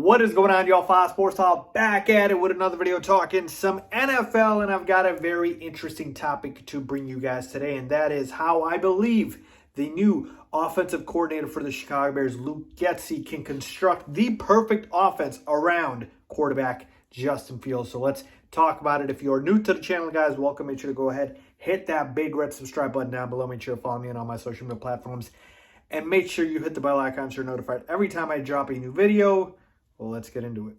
What is going on, y'all? Faiz Sports Talk back at it with another video talking some NFL, and I've got a very interesting topic to bring you guys today, and that is how I believe the new offensive coordinator for the Chicago Bears, Luke Getsy, can construct the perfect offense around quarterback Justin Fields. So let's talk about it. If you're new to the channel, guys, welcome. Make sure to go ahead, hit that big red subscribe button down below. Make sure to follow me on all my social media platforms, and make sure you hit the bell icon so you're notified every time I drop a new video. Well, let's get into it.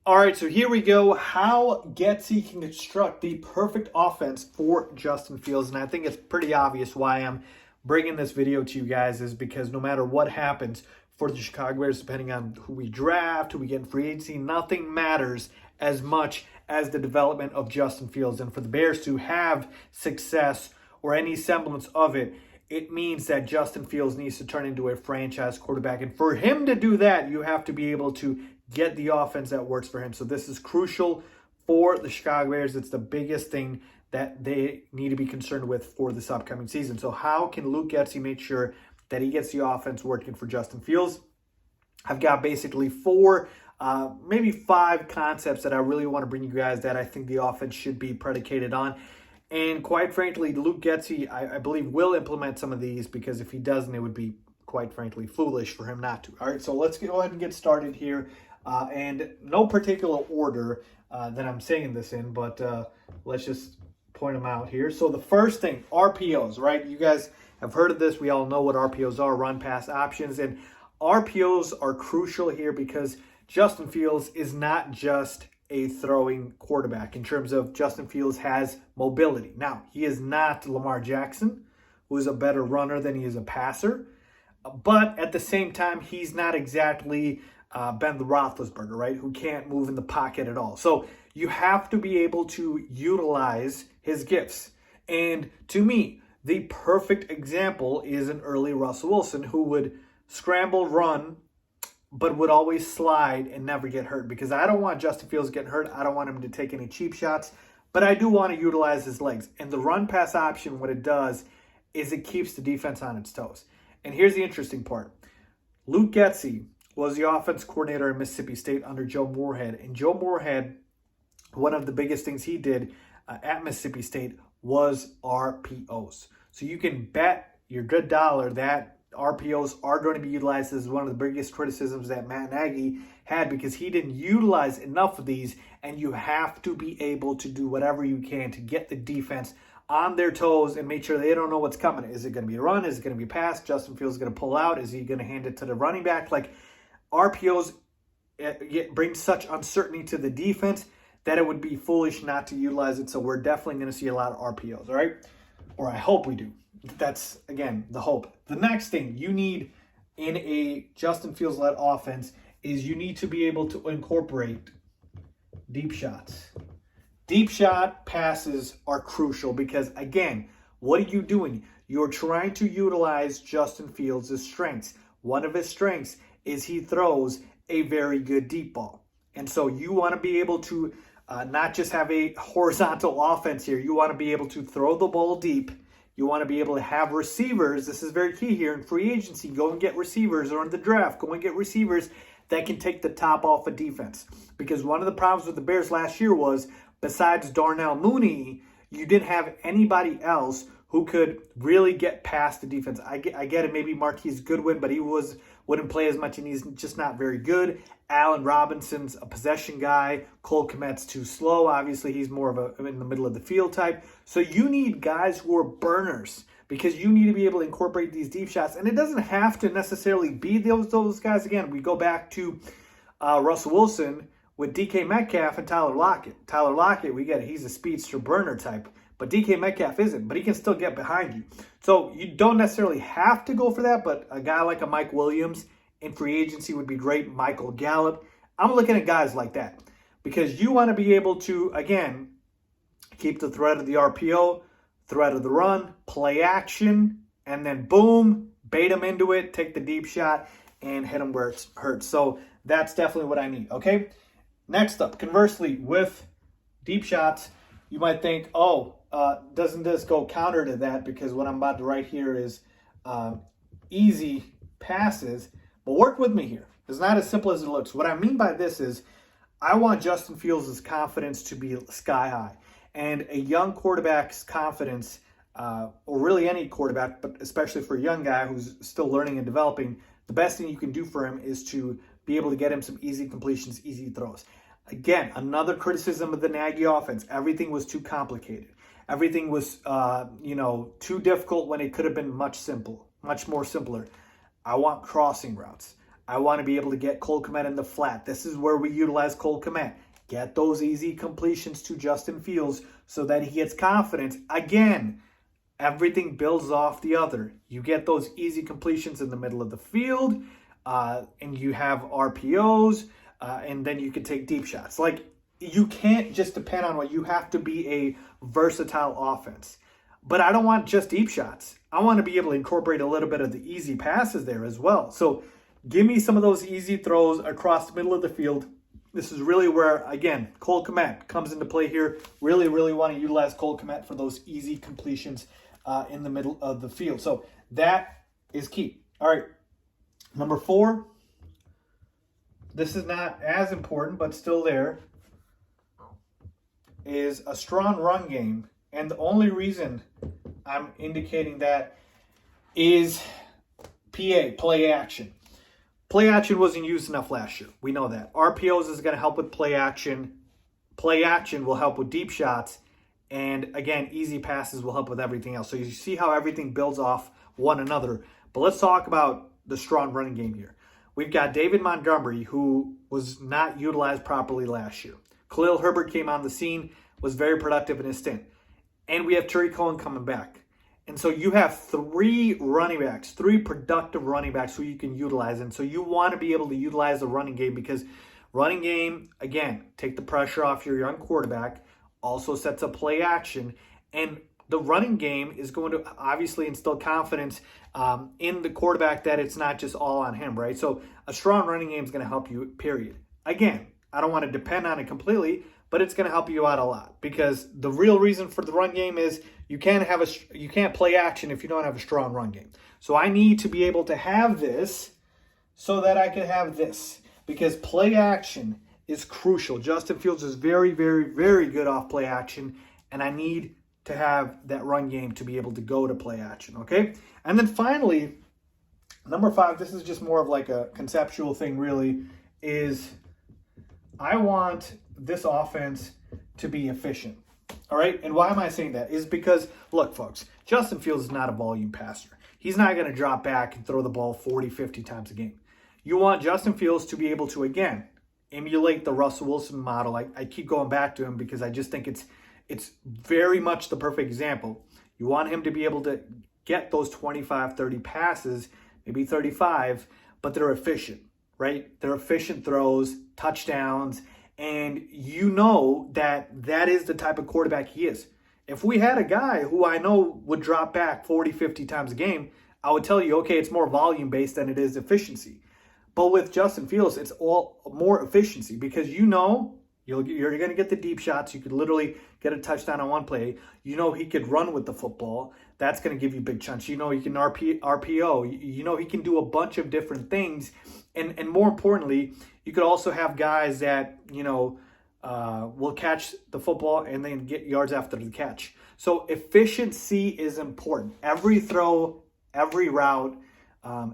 All right, so here we go. How Getsy can construct the perfect offense for Justin Fields. And I think it's pretty obvious why I'm bringing this video to you guys is because no matter what happens for the Chicago Bears, depending on who we draft, who we get in free agency, nothing matters as much as the development of Justin Fields. And for the Bears to have success or any semblance of it, it means that Justin Fields needs to turn into a franchise quarterback. And for him to do that, you have to be able to get the offense that works for him. So this is crucial for the Chicago Bears. It's the biggest thing that they need to be concerned with for this upcoming season. So how can Luke Getsy make sure that he gets the offense working for Justin Fields? I've got basically four, maybe five concepts that I really want to bring you guys that I think the offense should be predicated on. And quite frankly, Luke Getsy, I believe, will implement some of these, because if he doesn't, it would be, quite frankly, foolish for him not to. All right, so let's go ahead and get started here. And no particular order that I'm saying this in, but let's just point them out here. So the first thing, RPOs, right? You guys have heard of this. We all know what RPOs are, run pass options. And RPOs are crucial here because Justin Fields is not just a throwing quarterback. In terms of Justin Fields has mobility. Now, he is not Lamar Jackson, who is a better runner than he is a passer. But at the same time, he's not exactly Ben the Roethlisberger, right, who can't move in the pocket at all. So you have to be able to utilize his gifts. And to me, the perfect example is an early Russell Wilson, who would scramble, run, but would always slide and never get hurt, because I don't want Justin Fields getting hurt. I don't want him to take any cheap shots, but I do want to utilize his legs. And the run pass option, what it does is it keeps the defense on its toes. And here's the interesting part. Luke Getsy was the offense coordinator in Mississippi State under Joe Moorhead. And Joe Moorhead, one of the biggest things he did at Mississippi State was RPOs. So you can bet your good dollar that RPOs are going to be utilized. As one of the biggest criticisms that Matt Nagy had, because he didn't utilize enough of these, and you have to be able to do whatever you can to get the defense on their toes and make sure they don't know what's coming. Is it going to be a run? Is it going to be a pass? Justin Fields is going to pull out? Is he going to hand it to the running back? Like, RPOs bring such uncertainty to the defense that it would be foolish not to utilize it. So we're definitely going to see a lot of RPOs, all right? Or I hope we do. That's, again, the hope. The next thing you need in a Justin Fields-led offense is you need to be able to incorporate deep shots. Deep shot passes are crucial because, again, what are you doing? You're trying to utilize Justin Fields' strengths. One of his strengths is he throws a very good deep ball. And so you want to be able to not just have a horizontal offense here. You want to be able to throw the ball deep. You want to be able to have receivers. This is very key here in free agency. Go and get receivers, or in the draft, go and get receivers that can take the top off of defense. Because one of the problems with the Bears last year was, besides Darnell Mooney, you didn't have anybody else who could really get past the defense. I get it, maybe Marquise Goodwin, but he wouldn't play as much, and he's just not very good. Allen Robinson's a possession guy. Cole Kmet's too slow. Obviously, he's more of a in the middle of the field type. So you need guys who are burners, because you need to be able to incorporate these deep shots. And it doesn't have to necessarily be those guys. Again, we go back to Russell Wilson with DK Metcalf and Tyler Lockett. Tyler Lockett, we get it. He's a speedster burner type. But DK Metcalf isn't, but he can still get behind you. So you don't necessarily have to go for that, but a guy like a Mike Williams in free agency would be great. Michael Gallup. I'm looking at guys like that, because you want to be able to, again, keep the threat of the RPO, threat of the run, play action, and then boom, bait them into it, take the deep shot, and hit them where it hurts. So that's definitely what I need, okay? Next up, conversely, with deep shots, you might think, doesn't this go counter to that? Because what I'm about to write here is easy passes. But work with me here. It's not as simple as it looks. What I mean by this is I want Justin Fields' confidence to be sky high. And a young quarterback's confidence, or really any quarterback, but especially for a young guy who's still learning and developing, the best thing you can do for him is to be able to get him some easy completions, easy throws. Again, another criticism of the Nagy offense. Everything was too complicated. Everything was, too difficult when it could have been much more simpler. I want crossing routes. I want to be able to get Cole Kmet in the flat. This is where we utilize Cole Kmet. Get those easy completions to Justin Fields so that he gets confidence. Again, everything builds off the other. You get those easy completions in the middle of the field, and you have RPOs, and then you can take deep shots. Like, you can't just depend on what you have to be a versatile offense. But I don't want just deep shots. I want to be able to incorporate a little bit of the easy passes there as well. So give me some of those easy throws across the middle of the field. This is really where, again, Cole Kmet comes into play here. Really, really want to utilize Cole Kmet for those easy completions in the middle of the field. So that is key. All right, number 4. This is not as important, but still there, is a strong run game. And the only reason I'm indicating that is play action. Play action wasn't used enough last year. We know that. RPOs is going to help with play action. Play action will help with deep shots. And again, easy passes will help with everything else. So you see how everything builds off one another. But let's talk about the strong running game here. We've got David Montgomery, who was not utilized properly last year. Khalil Herbert came on the scene, was very productive in his stint. And we have Terry Cohen coming back. And so you have 3 running backs, 3 productive running backs who you can utilize. And so you want to be able to utilize the running game because running game, again, take the pressure off your young quarterback, also sets up play action. And the running game is going to obviously instill confidence in the quarterback that it's not just all on him, right? So a strong running game is going to help you, period. Again, I don't want to depend on it completely, but it's going to help you out a lot because the real reason for the run game is you can't play action if you don't have a strong run game. So I need to be able to have this so that I can have this because play action is crucial. Justin Fields is very, very, very good off play action, and I need to have that run game to be able to go to play action, okay? And then finally, number 5, this is just more of like a conceptual thing really, is I want this offense to be efficient. All right. And why am I saying that? Is because, look, folks, Justin Fields is not a volume passer. He's not going to drop back and throw the ball 40, 50 times a game. You want Justin Fields to be able to, again, emulate the Russell Wilson model. I keep going back to him because I just think it's very much the perfect example. You want him to be able to get those 25, 30 passes, maybe 35, but they're efficient, right? They're efficient throws, touchdowns, and you know that is the type of quarterback he is. If we had a guy who I know would drop back 40, 50 times a game, I would tell you, okay, it's more volume-based than it is efficiency. But with Justin Fields, it's all more efficiency because you know you're going to get the deep shots. You could literally get a touchdown on one play. You know he could run with the football. That's going to give you big chunks. You know he can RPO. You know he can do a bunch of different things. And more importantly, you could also have guys that, will catch the football and then get yards after the catch. So efficiency is important. Every throw, every route,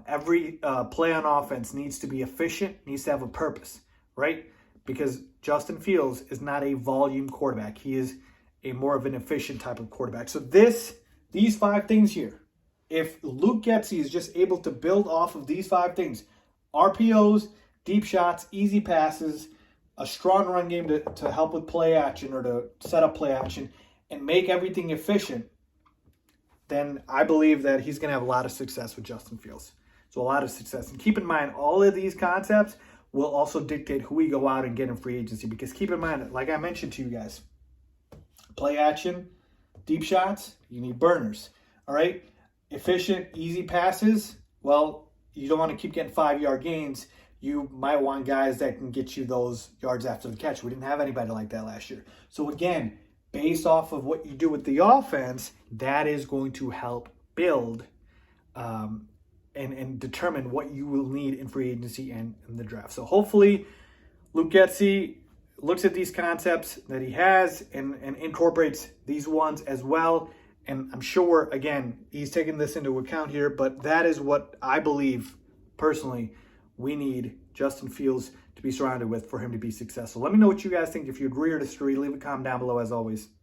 every play on offense needs to be efficient, needs to have a purpose, right? Because Justin Fields is not a volume quarterback. He is a more of an efficient type of quarterback. So these 5 things here, if Luke Getsy is just able to build off of these 5 things, RPOs, deep shots, easy passes, a strong run game to help with play action or to set up play action and make everything efficient, then I believe that he's going to have a lot of success with Justin Fields. So a lot of success. And keep in mind, all of these concepts will also dictate who we go out and get in free agency. Because keep in mind, like I mentioned to you guys, play action, deep shots, you need burners. All right? Efficient, easy passes, well, you don't want to keep getting 5-yard gains. You might want guys that can get you those yards after the catch. We didn't have anybody like that last year. So again, based off of what you do with the offense, that is going to help build and determine what you will need in free agency and in the draft. So hopefully Luke Getsy looks at these concepts that he has and incorporates these ones as well. And I'm sure, again, he's taking this into account here, but that is what I believe personally we need Justin Fields to be surrounded with for him to be successful. Let me know what you guys think. If you agree or disagree, leave a comment down below as always.